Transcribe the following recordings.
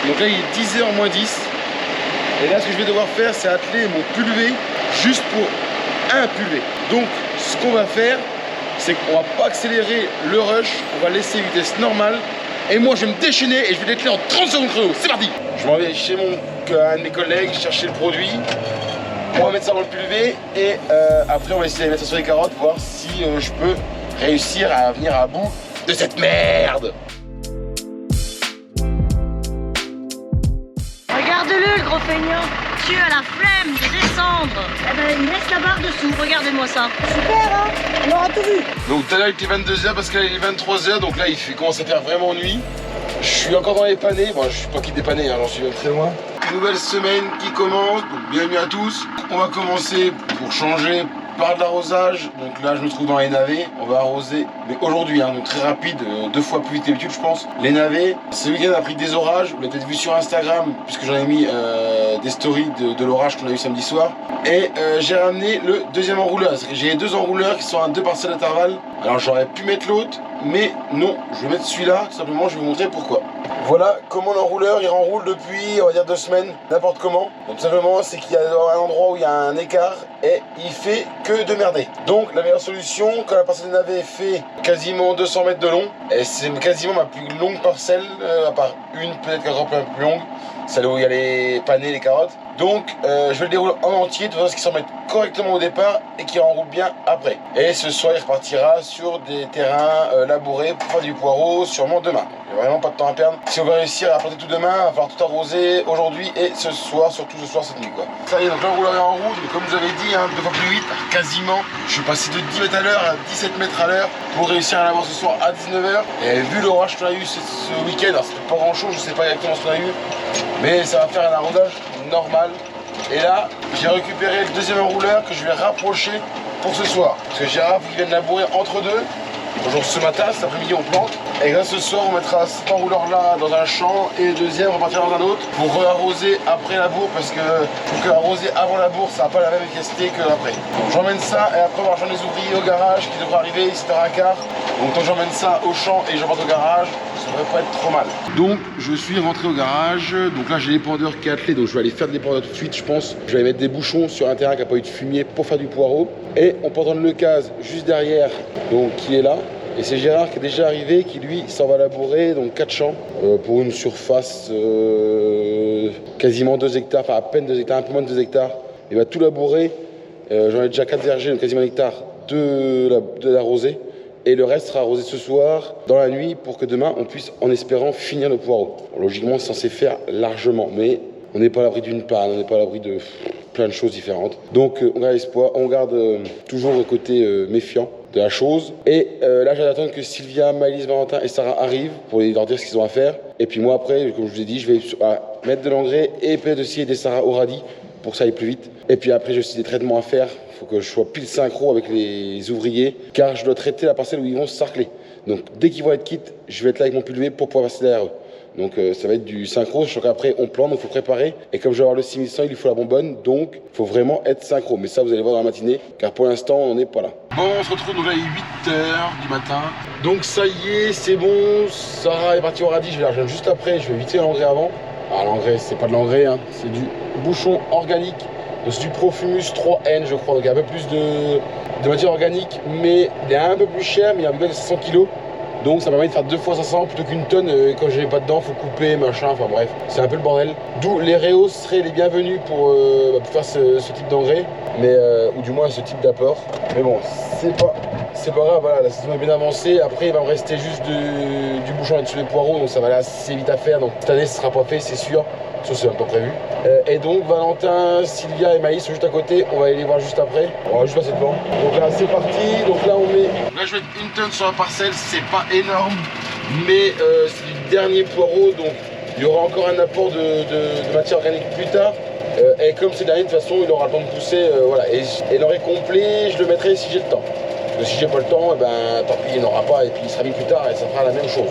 Donc là il est 10h moins 10. Et là ce que je vais devoir faire c'est atteler mon pulvé juste pour un pulvé. Donc ce qu'on va faire c'est qu'on va pas accélérer le rush, on va laisser vitesse normale. Et moi je vais me déchaîner et je vais l'atteler en 30 secondes chrono. C'est parti. Je m'en vais chez un de mes collègues chercher le produit. On va mettre ça dans le pulvé et après on va essayer de mettre ça sur les carottes, voir si je peux réussir à venir à bout de cette merde. Regarde-le, le gros feignant. Tu as la flemme de descendre. Eh ben, il laisse la barre dessous. Regardez-moi ça. Super, hein? On aura tout vu. Donc tout à l'heure il était 22h parce qu'il est 23h. Donc là il commence à faire vraiment nuit. Je suis encore dans les panés. Bon, je suis pas quitté panés, hein, j'en suis même très loin. Nouvelle semaine qui commence. Donc bienvenue à tous. On va commencer pour changer par de l'arrosage. Donc là je me trouve dans les navets. On va arroser, mais aujourd'hui, hein, donc très rapide, 2 fois plus vite d'habitude je pense. Les navets, ce week-end a pris des orages. Vous l'avez peut-être vu sur Instagram puisque j'en ai mis des stories de l'orage qu'on a eu samedi soir. Et j'ai ramené le deuxième enrouleur. J'ai 2 enrouleurs qui sont à 2 parcelles d'intervalle. Alors j'aurais pu mettre l'autre, mais non, je vais mettre celui-là. Tout simplement, je vais vous montrer pourquoi. Voilà comment l'enrouleur il enroule depuis on va dire 2 semaines, n'importe comment. Donc simplement c'est qu'il y a un endroit où il y a un écart et il fait que de merder. Donc la meilleure solution, quand la parcelle de navet fait quasiment 200 mètres de long, et c'est quasiment ma plus longue parcelle, à part une peut-être qu'elle un peu plus longue, celle où il y a les panais, les carottes. Donc je vais le dérouler en entier de façon à ce qu'il s'en mette correctement au départ et qu'il enroule bien après. Et ce soir il repartira sur des terrains labourés pour faire du poireau sûrement demain. Il n'y a vraiment pas de temps à perdre. Si on veut réussir à planter tout demain, il va falloir tout arroser aujourd'hui et ce soir, surtout ce soir, cette nuit quoi. Ça y est, donc l'enrouleur est en route, mais comme vous avez dit, hein, 2 fois plus vite, quasiment. Je suis passé de 10 mètres à l'heure à 17 mètres à l'heure pour réussir à l'avoir ce soir à 19h. Et vu l'orage qu'on a eu ce week-end, alors c'était pas grand chose, je sais pas exactement ce qu'on a eu, mais ça va faire un arrosage normal. Et là, j'ai récupéré le deuxième enrouleur que je vais rapprocher pour ce soir. Parce que Gérard, faut qu'il vienne labourer entre deux. Bonjour, ce matin, cet après-midi, on plante. Et là, ce soir, on mettra cet enrouleur-là dans un champ et le deuxième, on repartira dans un autre pour re-arroser après la bourre. Parce que faut que arroser avant la bourre, ça n'a pas la même efficacité qu'après. Donc j'emmène ça et après, on va rejoindre les ouvriers au garage qui devraient arriver ici vers un quart. Donc quand j'emmène ça au champ et je rentre au garage, ça devrait pas être trop mal. Donc je suis rentré au garage. Donc là, j'ai l'épandeur qui est attelé. Donc je vais aller faire de l'épandeur tout de suite, je pense. Je vais aller mettre des bouchons sur un terrain qui n'a pas eu de fumier pour faire du poireau. Et on peut entendre le case juste derrière, donc qui est là. Et c'est Gérard qui est déjà arrivé, qui lui s'en va labourer, donc 4 champs, pour une surface quasiment 2 hectares, enfin à peine 2 hectares, un peu moins de 2 hectares. Il va tout labourer, j'en ai déjà 4 vergers, donc quasiment 1 hectare de l'arroser. Et le reste sera arrosé ce soir, dans la nuit, pour que demain on puisse, en espérant, finir le poireau. Alors, logiquement, c'est censé faire largement, mais on n'est pas à l'abri d'une panne, on n'est pas à l'abri de plein de choses différentes. Donc on garde espoir, on garde toujours le côté méfiant de la chose. Et là, j'attends que Sylvia, Maëlys, Valentin et Sarah arrivent pour leur dire ce qu'ils ont à faire. Et puis moi, après, comme je vous ai dit, je vais mettre de l'engrais et peut-être aussi aider Sarah au radis pour que ça aille plus vite. Et puis après, j'ai aussi des traitements à faire. Il faut que je sois pile synchro avec les ouvriers, car je dois traiter la parcelle où ils vont se sarcler. Donc dès qu'ils vont être quittes, je vais être là avec mon pulvé pour pouvoir passer derrière eux. Donc ça va être du synchro, je sens qu'après on plante, donc il faut préparer. Et comme je vais avoir le 6100, il lui faut la bonbonne, donc il faut vraiment être synchro. Mais ça, vous allez voir dans la matinée, car pour l'instant, on n'est pas là. Bon, on se retrouve, donc là, il est 8h du matin. Donc ça y est, c'est bon, Sarah est partie au radis, je vais la rejoindre juste après, je vais éviter l'engrais avant. Ah, l'engrais, c'est pas de l'engrais, hein. C'est du bouchon organique. C'est du Profumus 3N, je crois, donc il y a un peu plus de matière organique, mais il est un peu plus cher, mais il y a un peu de 500 kg. Donc ça permet de faire 2 fois 500 plutôt qu'une tonne. Quand je n'ai pas dedans, il faut couper, machin, enfin bref, c'est un peu le bordel. D'où les Réos seraient les bienvenus pour faire ce type d'engrais, mais ou du moins ce type d'apport. Mais bon, c'est pas grave, voilà, la saison est bien avancée. Après, il va me rester juste du bouchon là-dessus des poireaux, donc ça va aller assez vite à faire. Donc cette année, ce sera pas fait, c'est sûr. Ça, c'est même pas prévu. Et donc, Valentin, Sylvia et Maïs sont juste à côté. On va aller les voir juste après. On va juste passer devant. Donc là, c'est parti. Donc là, on met. Là, je vais mettre 1 tonne sur la parcelle. C'est pas énorme, mais c'est du dernier poireau. Donc, il y aura encore un apport de matière organique plus tard. Et comme c'est dernier, de toute façon, il aura le temps de pousser. Voilà. Et l'engrais complet, je le mettrai si j'ai le temps. Parce que si j'ai pas le temps, tant pis, il n'aura pas. Et puis, il sera mis plus tard et ça fera la même chose.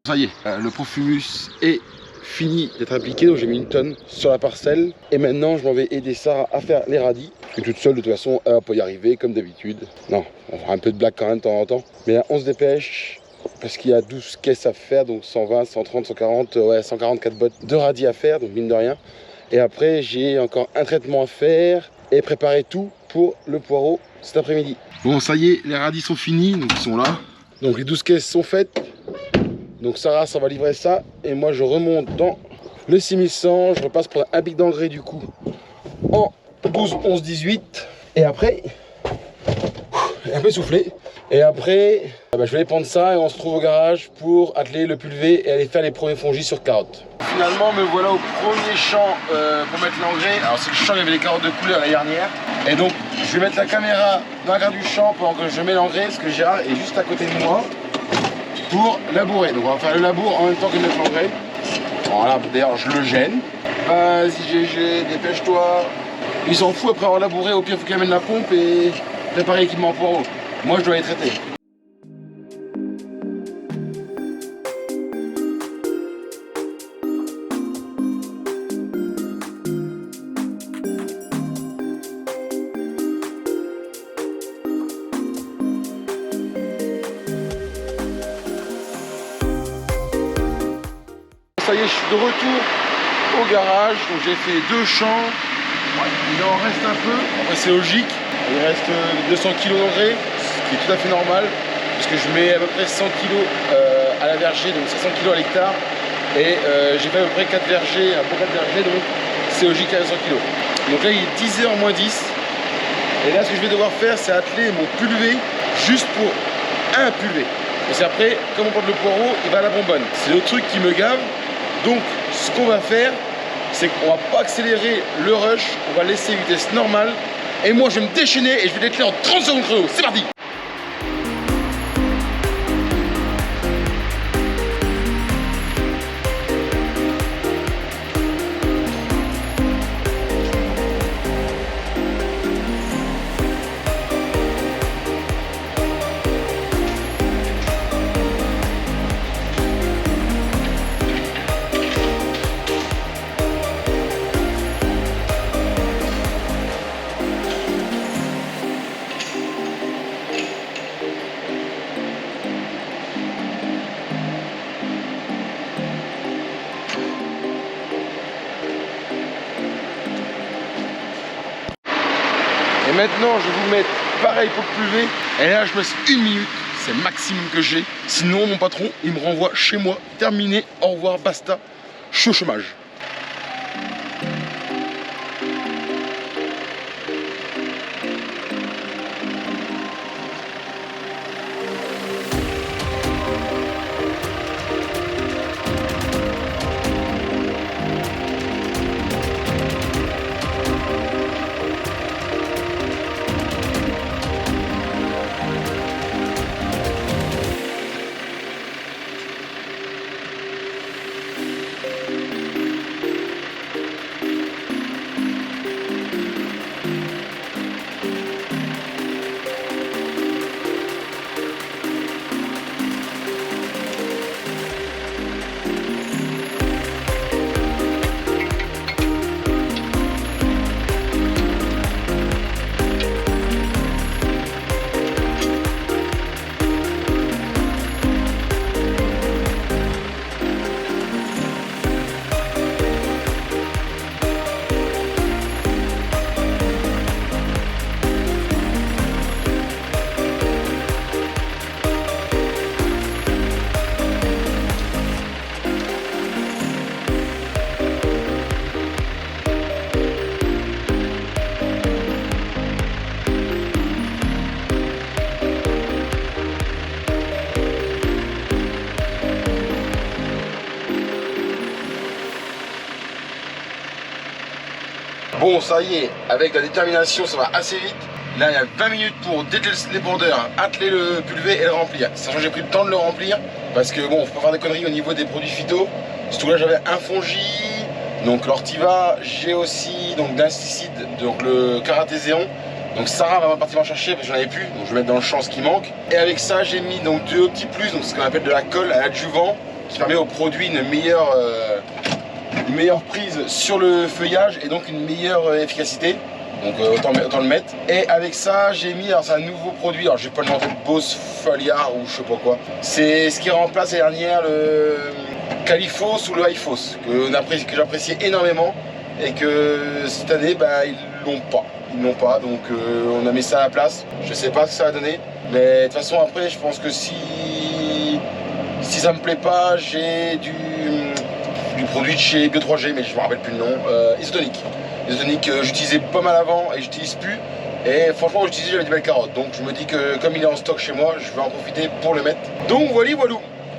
Ça y est, le Profumus est fini d'être appliqué, donc j'ai mis 1 tonne sur la parcelle. Et maintenant, je m'en vais aider Sarah à faire les radis. Parce que toute seule, de toute façon, elle va pas y arriver, comme d'habitude. Non, on fera un peu de blague quand même de temps en temps. Mais là, on se dépêche. parce qu'il y a 12 caisses à faire, donc 120, 130, 140, ouais 144 bottes de radis à faire, donc mine de rien. Et après j'ai encore un traitement à faire et préparer tout pour le poireau cet après-midi. Bon ça y est, les radis sont finis, donc ils sont là. Donc les 12 caisses sont faites. Donc Sarah ça va livrer ça et moi je remonte dans le 6100, je repasse pour un pic d'engrais du coup en 12, 11, 18. Et après, un peu soufflé. Et après, je vais aller prendre ça et on se trouve au garage pour atteler le pulvé et aller faire les premiers fongis sur carottes. Finalement, me voilà au premier champ pour mettre l'engrais. Alors c'est le champ, il y avait les carottes de couleur l'année dernière. Et donc, je vais mettre la caméra dans la garde du champ pendant que je mets l'engrais, parce que Gérard est juste à côté de moi pour labourer. Donc on va faire le labour en même temps que mettre l'engrais. Voilà, d'ailleurs je le gêne. Vas-y GG, dépêche-toi. Il s'en fout après avoir labouré, au pire il faut qu'il amène la pompe et préparer l'équipement poireau. Moi je dois les traiter. Ça y est, je suis de retour au garage, donc j'ai fait 2 champs. Il en reste un peu, après c'est logique, il reste 200 kg d'engrais, ce qui est tout à fait normal, parce que je mets à peu près 100 kg à la verger, donc 500 kg à l'hectare, et j'ai fait à peu près 4 vergers, un peu 4 vergers, donc c'est logique à 100 kg. Donc là il est 10h moins 10, et là ce que je vais devoir faire c'est atteler mon pulvé, juste pour un pulvé. Parce qu'après, comme on porte le poireau, il va à la bonbonne. C'est le truc qui me gave, donc ce qu'on va faire, c'est qu'on va pas accélérer le rush, on va laisser vitesse normale. Et moi je vais me déchaîner et je vais l'éclairer en 30 secondes chrono. C'est parti! Et maintenant, je vais vous mettre pareil pour le pulvé. Et là, je me laisse 1 minute. C'est le maximum que j'ai. Sinon, mon patron, il me renvoie chez moi. Terminé. Au revoir, basta. Je suis au chômage. Bon, ça y est, avec la détermination, ça va assez vite. Là, il y a 20 minutes pour dételer les bordeurs, atteler le pulvé et le remplir. Sachant que j'ai pris le temps de le remplir, parce que bon, faut pas faire des conneries au niveau des produits phyto. Surtout là, j'avais un fongi, donc l'ortiva, j'ai aussi donc d'insecticide, donc le caratéséon. Donc Sarah va partir en chercher parce que j'en avais plus, donc je vais mettre dans le champ ce qui manque. Et avec ça, j'ai mis donc 2 petits plus, donc ce qu'on appelle de la colle à l'adjuvant, qui permet au produit une meilleure prise sur le feuillage et donc une meilleure efficacité. Donc autant le mettre. Et avec ça, j'ai mis alors, c'est un nouveau produit. Alors, je vais pas le demander Boss Foliar ou je sais pas quoi. C'est ce qui remplace la dernière le Califos ou le Highfos que j'appréciais énormément et que cette année, bah, ils l'ont pas. Ils l'ont pas, donc on a mis ça à la place. Je sais pas ce que ça va donner. Mais de toute façon, après, je pense que si ça me plaît pas, j'ai du produit de chez Bio3G, mais je me rappelle plus le nom, isotonique. Isotonique que j'utilisais pas mal avant et j'utilise plus. Et franchement, j'utilisais, j'avais des belles carottes. Donc je me dis que comme il est en stock chez moi, je vais en profiter pour le mettre. Donc voilà.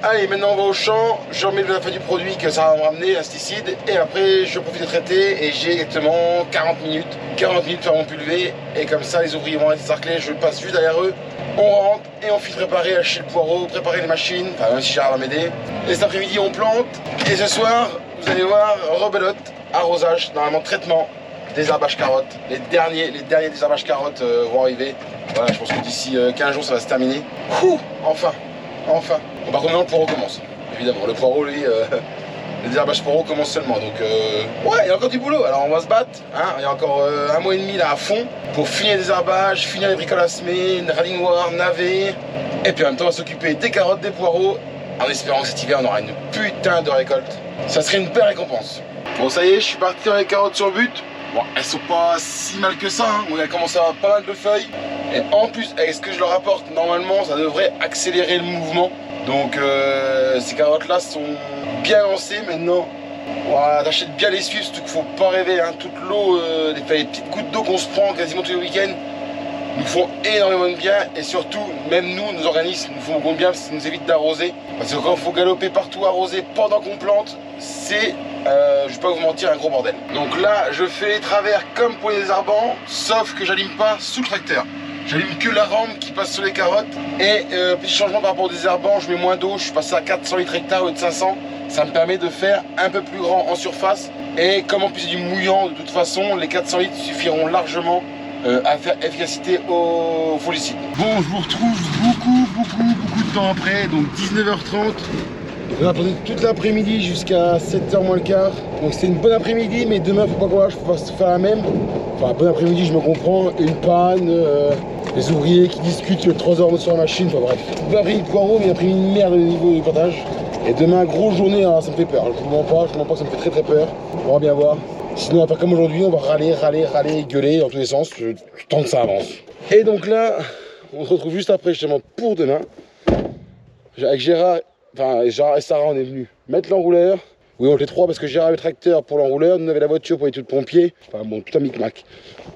Allez, maintenant on va au champ, je remets de la fin du produit que ça va me ramener, l'insticide, et après je profite de traiter et j'ai exactement 40 minutes pour faire mon pulvé, et comme ça les ouvriers vont être encerclés, je passe juste derrière eux, on rentre et on finit de préparer, acheter le poireau, préparer les machines, enfin même si Gérard va m'aider. Et cet après-midi on plante, et ce soir, vous allez voir, rebelote, arrosage, normalement traitement, désherbage carottes, les derniers désherbages carottes vont arriver. Voilà, je pense que d'ici 15 jours ça va se terminer. Enfin. Bon, par contre, maintenant, le poireau commence. Évidemment, le poireau, lui, le désherbage poireau commence seulement. Donc, ouais, il y a encore du boulot. Alors, on va se battre. Hein. Il y a encore 1 mois et demi là à fond pour finir les désherbages, finir les bricoles à semer, rallye noir, navet. Et puis, en même temps, on va s'occuper des carottes, des poireaux, en espérant que cet hiver, on aura une putain de récolte. Ça serait une belle récompense. Bon, ça y est, je suis parti dans les carottes sur but. Bon, elles sont pas si mal que ça, hein. On a commencé à avoir pas mal de feuilles. Et en plus, avec ce que je leur apporte, normalement, ça devrait accélérer le mouvement. Donc, ces carottes-là sont bien lancées maintenant. Voilà, t'achètes bien les suivre, surtout qu'il faut pas rêver, hein. Toute l'eau, les petites gouttes d'eau qu'on se prend quasiment tous les week-ends, nous font énormément de bien. Et surtout, même nous, nos organismes, nous font beaucoup de bien parce que ça nous évite d'arroser. Parce que quand il faut galoper partout, arroser pendant qu'on plante, c'est... je vais pas vous mentir, un gros bordel. Donc là, je fais les travers comme pour les désherbants, sauf que j'allume pas sous le tracteur. J'allume que la rampe qui passe sur les carottes. Et petit changement par rapport aux désherbants, je mets moins d'eau, je suis passé à 400 litres hectare au lieu de 500. Ça me permet de faire un peu plus grand en surface. Et comme en plus c'est du mouillant, de toute façon, les 400 litres suffiront largement à faire efficacité au fongicide. Bon, je vous retrouve beaucoup de temps après, donc 19h30. On a attendu toute l'après-midi jusqu'à 7h moins le quart. Donc c'était une bonne après-midi, mais demain faut pas croire, je peux pas faire la même. Enfin, bon après-midi, je me comprends, une panne, les ouvriers qui discutent sur 3 heures sur la machine, enfin bref. Pas après-midi de poireau, mais il a pris une merde au niveau du plantage. Et demain, grosse journée, hein, ça me fait peur. Je vous mens pas, ça me fait très peur. On va bien voir. Sinon, on va faire comme aujourd'hui, on va râler, gueuler dans tous les sens, tant que ça avance. Et donc là, on se retrouve juste après, justement, pour demain. Avec Gérard et Sarah, on est venus mettre l'enrouleur. Oui, on était 3 parce que Gérard avait le tracteur pour l'enrouleur, nous on avait la voiture pour les tout de pompier. Enfin bon, tout un micmac.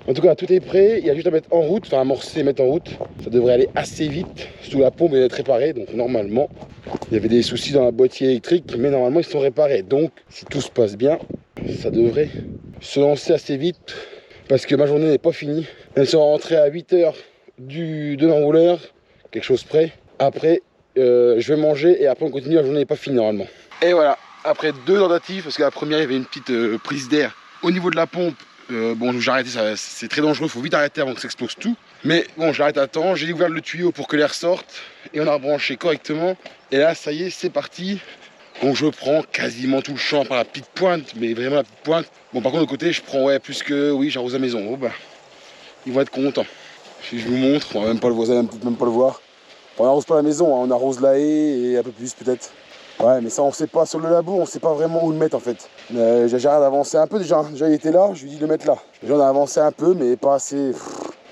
En tout cas, tout est prêt, il y a juste à mettre en route, enfin amorcer, mettre en route. Ça devrait aller assez vite, surtout la pompe est réparée, donc normalement, il y avait des soucis dans la boîtier électrique, mais normalement ils sont réparés. Donc, si tout se passe bien, ça devrait se lancer assez vite, parce que ma journée n'est pas finie. Elle sera rentrée à 8h de l'enrouleur, quelque chose près. Après, je vais manger et après on continue, la journée n'est pas finie normalement. Et voilà. Après 2 tentatives, parce que la première il y avait une petite prise d'air au niveau de la pompe. Bon, j'ai arrêté, c'est très dangereux, il faut vite arrêter avant que ça explose tout. Mais bon, j'arrête à temps, j'ai ouvert le tuyau pour que l'air sorte et on a branché correctement. Et là, ça y est, c'est parti. Donc je prends quasiment tout le champ par la petite pointe, mais vraiment la petite pointe. Bon, par contre, de côté, je prends plus que, oui, j'arrose la maison. Oh, bah, ils vont être contents. Si je vous montre, on va même pas le voir, même pas le voir. On n'arrose pas la maison, hein, on arrose la haie et un peu plus peut-être. Ouais, mais ça on sait pas, sur le labour on sait pas vraiment où le mettre en fait. J'arrête d'avancer un peu déjà il était là, je lui dis de le mettre là. Déjà on a avancé un peu mais pas assez,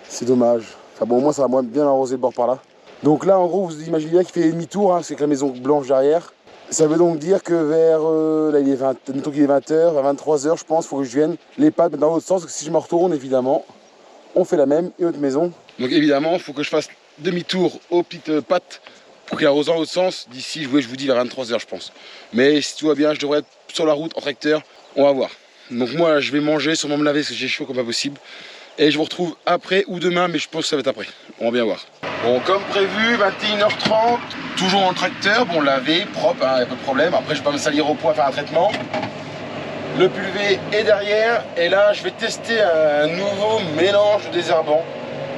c'est dommage. Enfin bon, au moins ça va bien arroser le bord par là. Donc là en gros vous imaginez bien qu'il fait demi-tour, hein, c'est que la maison blanche derrière. Ça veut donc dire que vers, là il est 20, mettons qu'il est 20h, à 23h je pense, il faut que je vienne les pattes dans l'autre sens, parce que si je me retourne évidemment, on fait la même, et autre maison. Donc évidemment il faut que je fasse demi-tour aux petites pattes, pour qu'il arrose dans l'autre sens, d'ici, je vous dis, vers 23h je pense. Mais si tout va bien, je devrais être sur la route en tracteur, on va voir. Donc moi, je vais manger, sûrement me laver parce que j'ai chaud comme pas possible. Et je vous retrouve après ou demain, mais je pense que ça va être après. On va bien voir. Bon, comme prévu, 21h30, toujours dans le tracteur. Bon, lavé, propre, hein, y a pas de problème. Après, je vais pas me salir au poids, faire un traitement. Le pulvé est derrière. Et là, je vais tester un nouveau mélange de désherbants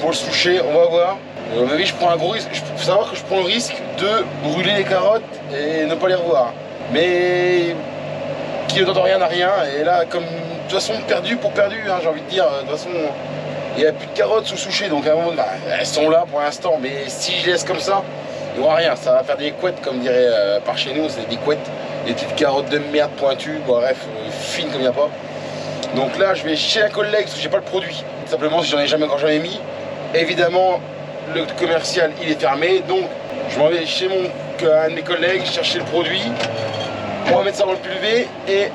pour le soucher, on va voir. À mon avis, je prends un gros risque. Il faut savoir que je prends le risque de brûler les carottes et ne pas les revoir. Mais qui ne tente rien n'a rien. Et là, comme de toute façon, perdu pour perdu, hein, j'ai envie de dire. De toute façon, il n'y a plus de carottes sous souché, donc à un moment, bah, elles sont là pour l'instant, mais si je laisse comme ça, il n'y aura rien, ça va faire des couettes comme dirait par chez nous, c'est des couettes, des petites carottes de merde pointues, bon, bref, fines comme il n'y a pas. Donc là je vais chez un collègue parce que j'ai pas le produit, simplement si j'en ai jamais encore jamais mis. Évidemment le commercial il est fermé, donc je m'en vais chez un de mes collègues chercher le produit. On va mettre ça dans le pulvé et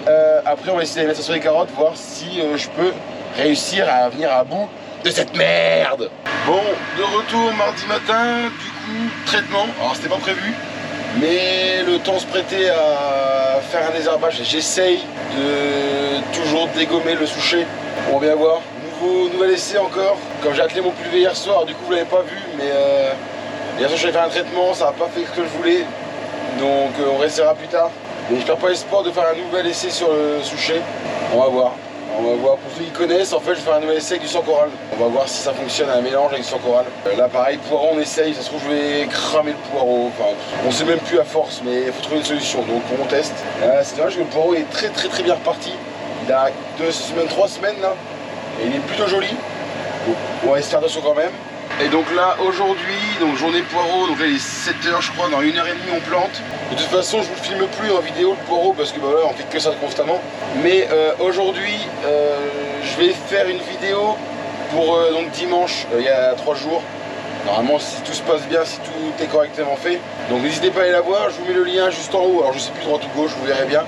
après on va essayer de mettre ça sur les carottes, voir si je peux réussir à venir à bout de cette merde. Bon, de retour mardi matin, du coup, traitement. Alors c'était pas prévu, mais le temps se prêtait à faire un désherbage. J'essaye de toujours dégommer le souchet. On va bien voir. Nouvel essai encore. Comme j'ai attelé mon pulvé hier soir, du coup vous l'avez pas vu, mais hier soir j'ai fait un traitement, ça n'a pas fait ce que je voulais. Donc on restera plus tard. Et je perds pas espoir de faire un nouvel essai sur le souchet. On va voir. On va voir, pour ceux qui connaissent, en fait je vais faire un nouvel essai avec du sang coral. On va voir si ça fonctionne, un mélange avec du sang coral. Là pareil, poireau on essaye, ça se trouve je vais cramer le poireau. Enfin, on sait même plus à force, mais il faut trouver une solution, donc on teste. C'est dommage que le poireau est très bien reparti. Il a 3 semaines là, et il est plutôt joli. Donc on va essayer de faire attention quand même. Et donc là aujourd'hui, donc journée poireau, donc là il est 7h je crois, dans 1h30 on plante. De toute façon je vous le filme plus en vidéo le poireau parce que bah là on fait que ça constamment. Mais aujourd'hui je vais faire une vidéo pour donc dimanche, il y a 3 jours. Normalement si tout se passe bien, si tout est correctement fait. Donc n'hésitez pas à aller la voir, je vous mets le lien juste en haut. Alors je sais plus droite ou gauche, vous verrez bien.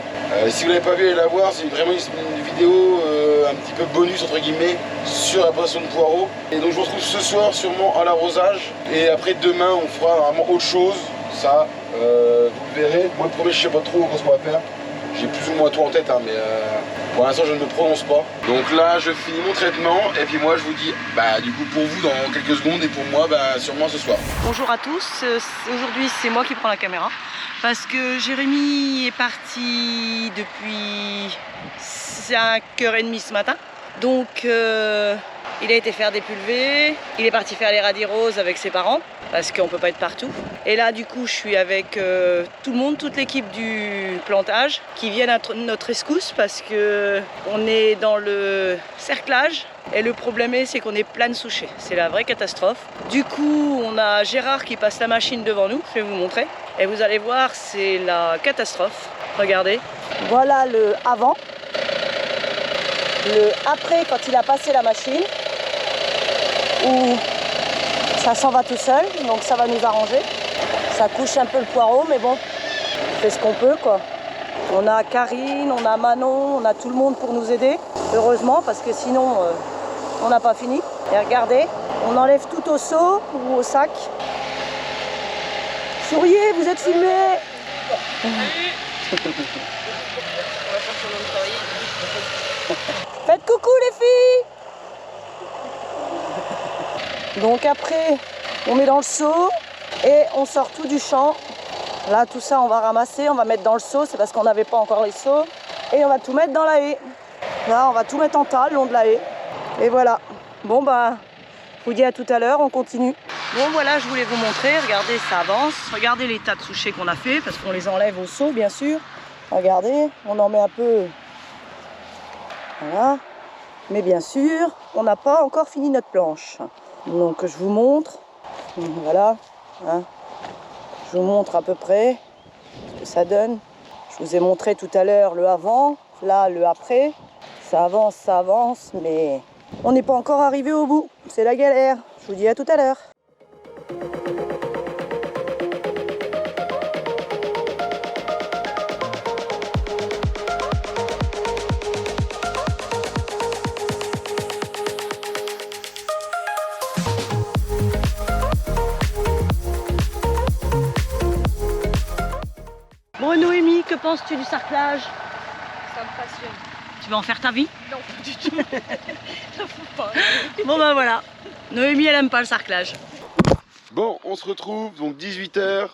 Si vous l'avez pas vu, allez la voir, c'est vraiment une vidéo un petit peu bonus entre guillemets sur la plantation de poireaux. Et donc je vous retrouve ce soir sûrement à l'arrosage. Et après demain on fera vraiment autre chose. Ça, vous le verrez. Moi le premier je sais pas trop ce qu'on va faire. J'ai plus ou moins tout en tête, hein, mais pour l'instant je ne me prononce pas. Donc là je finis mon traitement et puis moi je vous dis bah du coup pour vous dans quelques secondes et pour moi bah sûrement ce soir. Bonjour à tous, aujourd'hui c'est moi qui prends la caméra parce que Jérémy est parti depuis 5h30 ce matin. Donc il a été faire des pulvés, il est parti faire les radis roses avec ses parents parce qu'on ne peut pas être partout. Et là du coup je suis avec tout le monde, toute l'équipe du plantage qui viennent à notre escousse parce qu'on est dans le cerclage et le problème c'est qu'on est plein de souchets, c'est la vraie catastrophe. Du coup on a Gérard qui passe la machine devant nous, je vais vous montrer. Et vous allez voir c'est la catastrophe, regardez. Voilà le avant. Le après quand il a passé la machine où ça s'en va tout seul, donc ça va nous arranger. Ça couche un peu le poireau, mais bon, on fait ce qu'on peut quoi. On a Karine, on a Manon, on a tout le monde pour nous aider, heureusement, parce que sinon on n'a pas fini. Et regardez, on enlève tout au seau ou au sac. Souriez, vous êtes filmés. Faites coucou les filles. Donc après, on met dans le seau et on sort tout du champ. Là, tout ça, on va ramasser, on va mettre dans le seau, c'est parce qu'on n'avait pas encore les seaux. Et on va tout mettre dans la haie. Là, on va tout mettre en tas le long de la haie. Et voilà. Bon, bah, je vous dis à tout à l'heure, on continue. Bon, voilà, je voulais vous montrer. Regardez, ça avance. Regardez les tas de souchets qu'on a fait, parce qu'on les enlève au seau, bien sûr. Regardez, on en met un peu. Voilà. Mais bien sûr, on n'a pas encore fini notre planche. Donc je vous montre, voilà, hein. Je vous montre à peu près ce que ça donne. Je vous ai montré tout à l'heure le avant, là le après. Ça avance, mais on n'est pas encore arrivé au bout. C'est la galère. Je vous dis à tout à l'heure. Bon Noémie, que penses-tu du sarclage? Ça me passionne. Tu vas en faire ta vie? Non, pas du tout. Ça faut pas. Bon ben voilà, Noémie elle aime pas le sarclage. Bon, on se retrouve, donc 18h,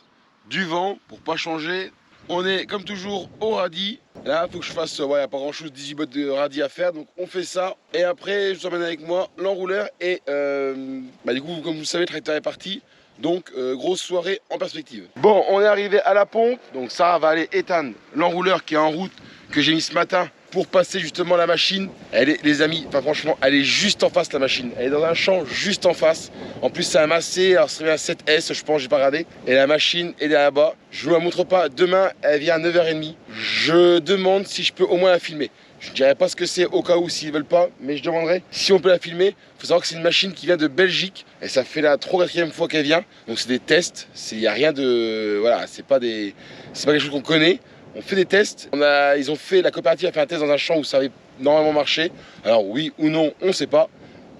du vent, pour pas changer. On est comme toujours au radis. Là, il faut que je fasse, ouais, y a pas grand chose, 18 bottes de radis à faire, donc on fait ça. Et après, je vous emmène avec moi l'enrouleur et bah, du coup, comme vous le savez, le tracteur est parti. Donc, grosse soirée en perspective. Bon, on est arrivé à la pompe, donc ça va aller éteindre l'enrouleur qui est en route, que j'ai mis ce matin pour passer justement la machine. Elle est, les amis, enfin franchement, elle est juste en face la machine. Elle est dans un champ juste en face. En plus c'est un massé, alors c'est un 7S je pense, j'ai pas regardé. Et la machine est là-bas. Je vous la montre pas, demain elle vient à 9h30. Je demande si je peux au moins la filmer. Je ne dirai pas ce que c'est au cas où s'ils veulent pas, mais je demanderai si on peut la filmer. Il faut savoir que c'est une machine qui vient de Belgique et ça fait la 3 ou 4e fois qu'elle vient. Donc c'est des tests, il n'y a rien de... Voilà, c'est pas quelque chose qu'on connaît. On fait des tests. Ils ont fait, la coopérative a fait un test dans un champ où ça avait normalement marché. Alors oui ou non, on ne sait pas.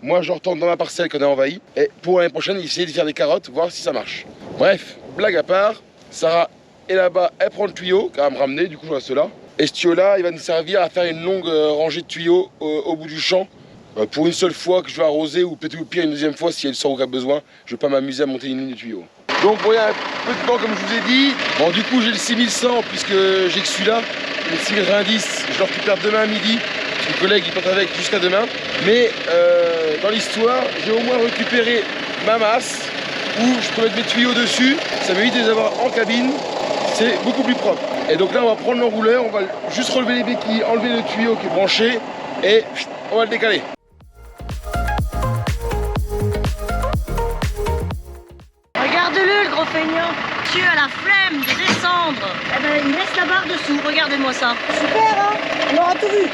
Moi je retourne dans ma parcelle qu'on a envahie et pour l'année prochaine, essayer de faire des carottes, voir si ça marche. Bref, blague à part, Sarah est là-bas, elle prend le tuyau qu'elle va me ramener, du coup je reste là. Et ce tuyau-là, il va nous servir à faire une longue rangée de tuyaux au bout du champ. Pour une seule fois que je vais arroser, ou peut-être au pire une deuxième fois si elle sort au cas besoin. Je ne vais pas m'amuser à monter une ligne de tuyaux. Donc bon, il y a un peu de temps comme je vous ai dit. Bon, du coup j'ai le 6100 puisque j'ai que celui-là. Le 6090, je le récupère demain à midi. Parce que le collègue il part avec jusqu'à demain. Mais dans l'histoire, j'ai au moins récupéré ma masse où je peux mettre mes tuyaux dessus. Ça m'évite de les avoir en cabine. C'est beaucoup plus propre. Et donc là on va prendre l'enrouleur, on va juste relever les béquilles, enlever le tuyau qui est branché et on va le décaler. Regarde-le, le gros feignant. Tu as la flemme de descendre. Eh ben, il laisse la barre dessous, regardez-moi ça. Super, hein? On aura tout vu.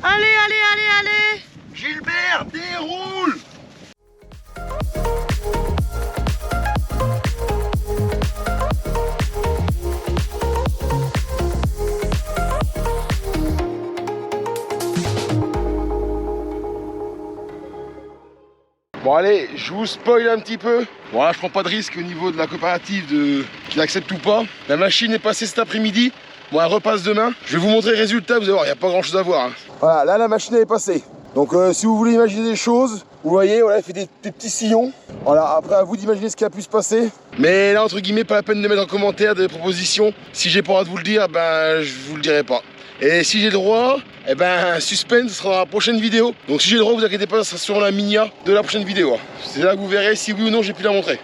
Allez, allez, allez, allez. Gilbert, déroule! Bon allez, je vous spoil un petit peu. Bon là je prends pas de risque au niveau de la coopérative qui accepte ou pas. La machine est passée cet après-midi. Bon, elle repasse demain. Je vais vous montrer le résultat, vous allez voir, il n'y a pas grand chose à voir. Hein. Voilà, là la machine elle est passée. Donc si vous voulez imaginer des choses, vous voyez, voilà, elle fait des petits sillons. Voilà, après à vous d'imaginer ce qui a pu se passer. Mais là, entre guillemets, pas la peine de mettre en commentaire des propositions. Si j'ai pas le droit de vous le dire, ben je vous le dirai pas. Et si j'ai le droit, eh ben suspense, ce sera dans la prochaine vidéo. Donc si j'ai le droit, vous inquiétez pas, ça sera sur la minia de la prochaine vidéo. C'est là que vous verrez si oui ou non j'ai pu la montrer.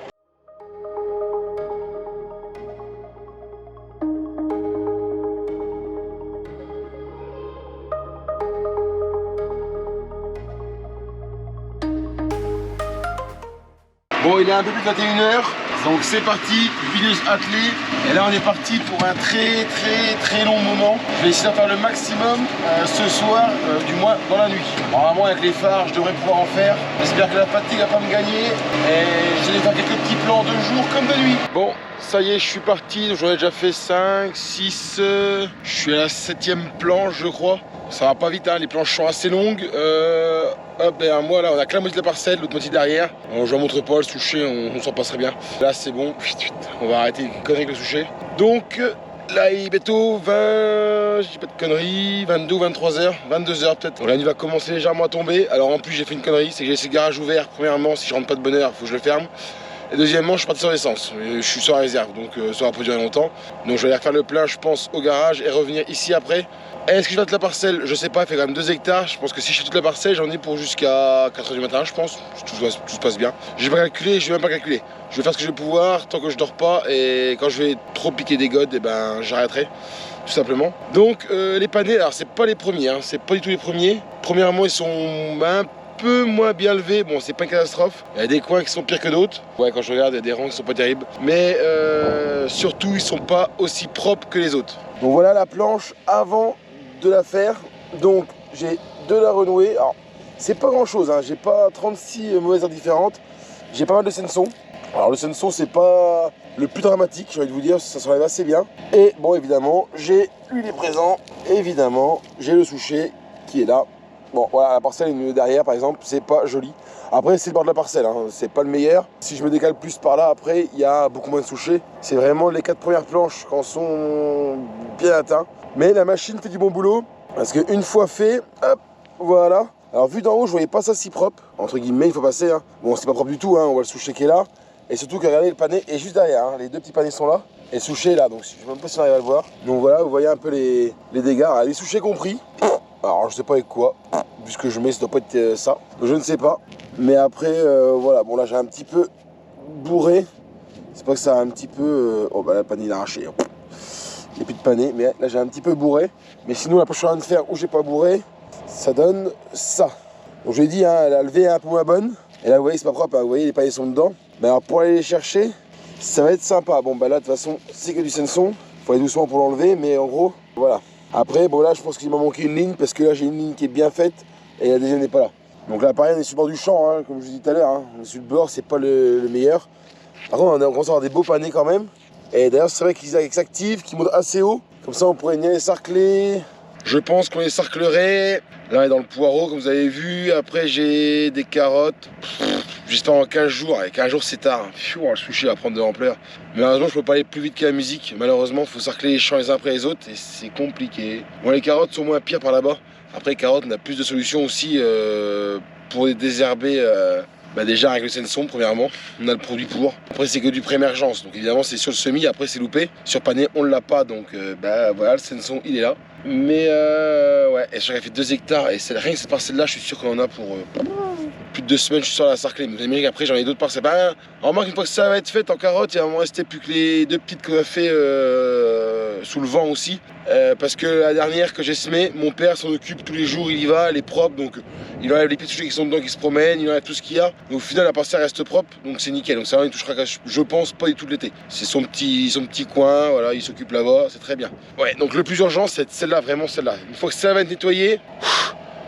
Bon, il est un peu plus de 21h, donc c'est parti, videuse attelée. Et là, on est parti pour un très long moment. Je vais essayer de faire le maximum ce soir, du moins dans la nuit. Normalement, avec les phares, je devrais pouvoir en faire. J'espère que la fatigue va pas me gagner. Et je vais faire quelques petits plans de jour comme de nuit. Bon, ça y est, je suis parti. J'en ai déjà fait 5, 6. Je suis à la 7e planche, je crois. Ça va pas vite, hein, les planches sont assez longues. Hop, et moi là, on a que la moitié de la parcelle, l'autre moitié derrière. Alors, je ne montre pas le soucher, on s'en passerait bien. Là, c'est bon, on va arrêter les conneries avec le soucher. Donc, là, il est bientôt 20, je dis pas de conneries, 22, 23h, 22h peut-être. Donc, la nuit va commencer légèrement à tomber. Alors, en plus, j'ai fait une connerie, c'est que j'ai laissé le garage ouvert. Premièrement, si je rentre pas de bonne heure, il faut que je le ferme. Et deuxièmement, je suis parti sur l'essence. Je suis sur la réserve, donc ça va pas durer longtemps. Donc, je vais aller refaire le plein, je pense, au garage et revenir ici après. Est-ce que je vais toute la parcelle? Je sais pas, il fait quand même 2 hectares. Je pense que si je fais toute la parcelle, j'en ai pour jusqu'à 4h du matin, je pense. Tout se passe bien. Je vais pas calculer, je vais même pas calculer. Je vais faire ce que je vais pouvoir tant que je dors pas. Et quand je vais trop piquer des godes, et ben j'arrêterai. Tout simplement. Donc les panais, alors c'est pas les premiers, hein, c'est pas du tout les premiers. Premièrement, ils sont un peu moins bien levés. Bon, c'est pas une catastrophe. Il y a des coins qui sont pires que d'autres. Ouais, quand je regarde, il y a des rangs qui sont pas terribles. Mais surtout, ils sont pas aussi propres que les autres. Donc voilà la planche avant de la faire. Donc j'ai de la renouée. Alors c'est pas grand chose, hein. J'ai pas 36 mauvaises heures différentes. J'ai pas mal de senson. Alors le senson c'est pas le plus dramatique, j'ai envie de vous dire, ça s'enlève assez bien. Et bon évidemment j'ai l'huile est présent. Évidemment j'ai le souchet qui est là. Bon voilà, la parcelle est derrière par exemple, c'est pas joli. Après c'est le bord de la parcelle, hein. C'est pas le meilleur. Si je me décale plus par là après, il y a beaucoup moins de souchets. C'est vraiment les 4 premières planches quand sont bien atteints. Mais la machine fait du bon boulot, parce qu'une fois fait, hop, voilà. Alors vu d'en haut, je voyais pas ça si propre, entre guillemets, il faut passer. Hein. Bon, c'est pas propre du tout, hein. On voit le souchet qui est là. Et surtout que regardez, le pané est juste derrière, hein. Les 2 petits panés sont là, et le souchet est là, donc je sais même pas si on arrive à le voir. Donc voilà, vous voyez un peu les dégâts, alors, les souchets compris. Alors je sais pas avec quoi, vu ce que je mets, ça doit pas être ça, donc je ne sais pas. Mais après, voilà, bon là j'ai un petit peu bourré. C'est pas que ça a un petit peu... Oh bah la panée il a arraché. Il n'y a plus de panée, mais là j'ai un petit peu bourré. Mais sinon la prochaine de faire où j'ai pas bourré, ça donne ça. Donc je lui ai dit, hein, la levée est un peu moins bonne. Et là vous voyez c'est pas propre, hein, vous voyez les panées sont dedans. Mais alors pour aller les chercher, ça va être sympa. Bon bah là de toute façon c'est que du Senson. Faut aller doucement pour l'enlever, mais en gros, voilà. Après, bon là je pense qu'il m'a manqué une ligne parce que là j'ai une ligne qui est bien faite et la deuxième n'est pas là. Donc là pareil on est sur le bord du champ, hein, comme je vous dis tout à l'heure, hein. On est sur le bord, c'est pas le meilleur. Par contre on commence à avoir des beaux panés quand même. Et d'ailleurs c'est vrai qu'ils s'activent, qu'ils montent assez haut. Comme ça on pourrait bien les sarcler. Je pense qu'on les sarclerait. Là on est dans le poireau comme vous avez vu. Après j'ai des carottes. J'espère en 15 jours. Et 15 jours c'est tard. Le sushi va prendre de l'ampleur. Mais malheureusement je peux pas aller plus vite que la musique. Malheureusement il faut sarcler les champs les uns après les autres. Et c'est compliqué. Bon les carottes sont moins pires par là-bas. Après les carottes on a plus de solutions aussi pour les désherber. Déjà avec le Senson premièrement, on a le produit pour. Après c'est que du pré-émergence, donc évidemment c'est sur le semis, après c'est loupé. Sur pané on l'a pas, donc voilà le Senson il est là. Mais ouais, et j'aurais fait 2 hectares et rien que cette parcelle là je suis sûr qu'on en a pour plus de 2 semaines, je suis sûr à la sarcler. Mais vous imaginez qu'après j'en ai d'autres parcelles. On remarque une fois que ça va être fait en carotte, il va m'en rester plus que les 2 petites qu'on a fait sous le vent aussi. Parce que la dernière que j'ai semée, mon père s'en occupe tous les jours, il y va, elle est propre, donc il enlève les petits sujets qui sont dedans, qui se promènent, il enlève tout ce qu'il y a. Donc au final la parcelle reste propre, donc c'est nickel. Donc ça il touchera, je pense, pas du tout de l'été. C'est son petit coin, voilà, il s'occupe là-bas, c'est très bien. Ouais, donc le plus urgent c'est celle-là, vraiment celle-là. Une fois que ça va être nettoyé,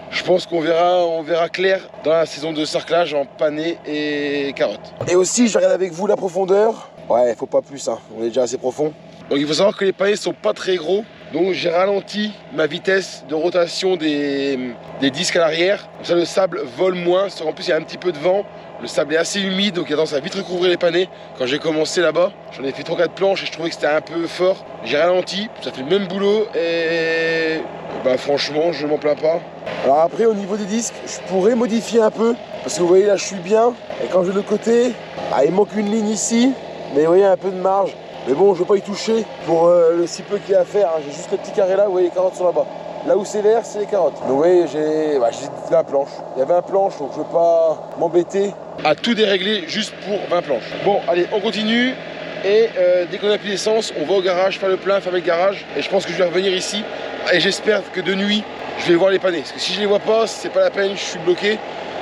je pense qu'on verra clair dans la saison de sarclage en pané et carottes. Et aussi je regarde avec vous la profondeur. Ouais, faut pas plus, hein, on est déjà assez profond. Donc il faut savoir que les panés sont pas très gros. Donc j'ai ralenti ma vitesse de rotation des disques à l'arrière. Comme ça le sable vole moins. En plus il y a un petit peu de vent. Le sable est assez humide donc il a tendance à vite recouvrir les panés. Quand j'ai commencé là-bas, j'en ai fait 3-4 planches et je trouvais que c'était un peu fort. J'ai ralenti, ça fait le même boulot et franchement je m'en plains pas. Alors après au niveau des disques, je pourrais modifier un peu. Parce que vous voyez là je suis bien. Et quand je vais de l'autre côté, il manque une ligne ici. Mais vous voyez un peu de marge. Mais bon, je ne veux pas y toucher pour le si peu qu'il y a à faire. Hein. J'ai juste le petit carré là, vous voyez, les carottes sont là-bas. Là où c'est vert, c'est les carottes. Donc vous voyez, j'ai 20 planches. Il y a 20 planches, donc je ne veux pas m'embêter à tout dérégler juste pour 20 planches. Bon, allez, on continue. Et dès qu'on a plus d'essence, on va au garage, faire le plein, fermer le garage. Et je pense que je vais revenir ici. Et j'espère que de nuit, je vais voir les panés. Parce que si je les vois pas, c'est pas la peine, je suis bloqué.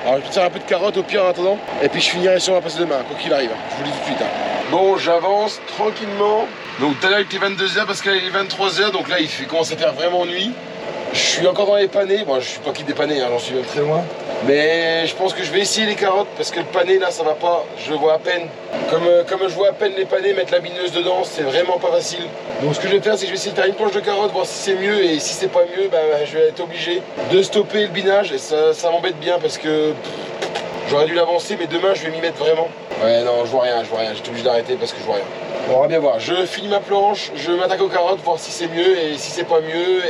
Alors je vais faire un peu de carottes au pire en attendant. Et puis je finirai sur la passe demain, quoi qu'il arrive. Je vous le dis tout de suite. Bon, j'avance tranquillement. Donc tout à l'heure il était 22h parce qu'il est 23h. Donc là il commence à faire vraiment nuit. Je suis encore dans les panés. Bon, je suis pas quitté des panés, hein, j'en suis même très loin. Mais je pense que je vais essayer les carottes parce que le pané là ça va pas. Je le vois à peine. Comme je vois à peine les panés, mettre la bineuse dedans, c'est vraiment pas facile. Donc ce que je vais faire, c'est que je vais essayer de faire une planche de carottes, voir si c'est mieux. Et si c'est pas mieux, je vais être obligé de stopper le binage. Et ça m'embête bien parce que j'aurais dû l'avancer, mais demain je vais m'y mettre vraiment. Ouais, non, je vois rien. J'étais obligé d'arrêter parce que je vois rien. On va bien voir. Je finis ma planche, je m'attaque aux carottes, voir si c'est mieux. Et si c'est pas mieux,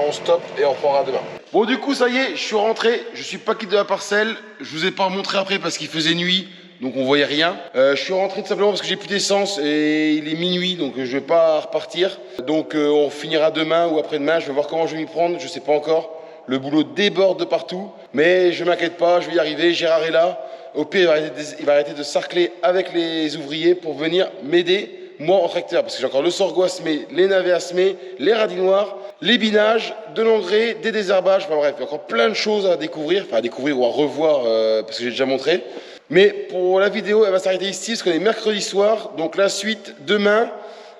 on stoppe et on reprendra demain. Bon, du coup, ça y est, je suis rentré. Je suis pas quitté de la parcelle. Je vous ai pas montré après parce qu'il faisait nuit. Donc on voyait rien. Je suis rentré tout simplement parce que j'ai plus d'essence et il est minuit, donc je vais pas repartir. Donc on finira demain ou après-demain. Je vais voir comment je vais m'y prendre. Je sais pas encore. Le boulot déborde de partout. Mais je m'inquiète pas, je vais y arriver. Gérard est là. Au pire, il va arrêter de sarcler avec les ouvriers pour venir m'aider, moi, en tracteur. Parce que j'ai encore le sorgho à semer, les navets à semer, les radis noirs, les binages, de l'engrais, des désherbages. Enfin bref, il y a encore plein de choses à découvrir. Enfin, à découvrir ou à revoir parce que j'ai déjà montré. Mais pour la vidéo, elle va s'arrêter ici parce qu'on est mercredi soir. Donc la suite, demain.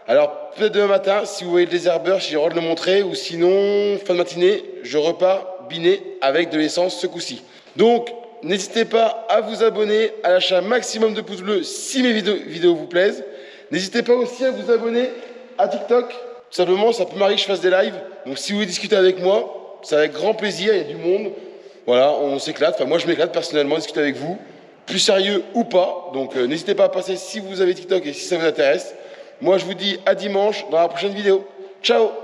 Alors, peut-être demain matin, si vous voyez le désherbeur, j'ai le droit de le montrer. Ou sinon, fin de matinée, je repars biner avec de l'essence ce coup-ci. Donc, n'hésitez pas à vous abonner, à lâcher un maximum de pouces bleus si mes vidéos vous plaisent. N'hésitez pas aussi à vous abonner à TikTok. Tout simplement, ça peut m'arriver que je fasse des lives. Donc si vous voulez discuter avec moi, c'est avec grand plaisir, il y a du monde. Voilà, on s'éclate. Enfin, moi, je m'éclate personnellement, discuter avec vous. Plus sérieux ou pas. Donc n'hésitez pas à passer si vous avez TikTok et si ça vous intéresse. Moi, je vous dis à dimanche dans la prochaine vidéo. Ciao!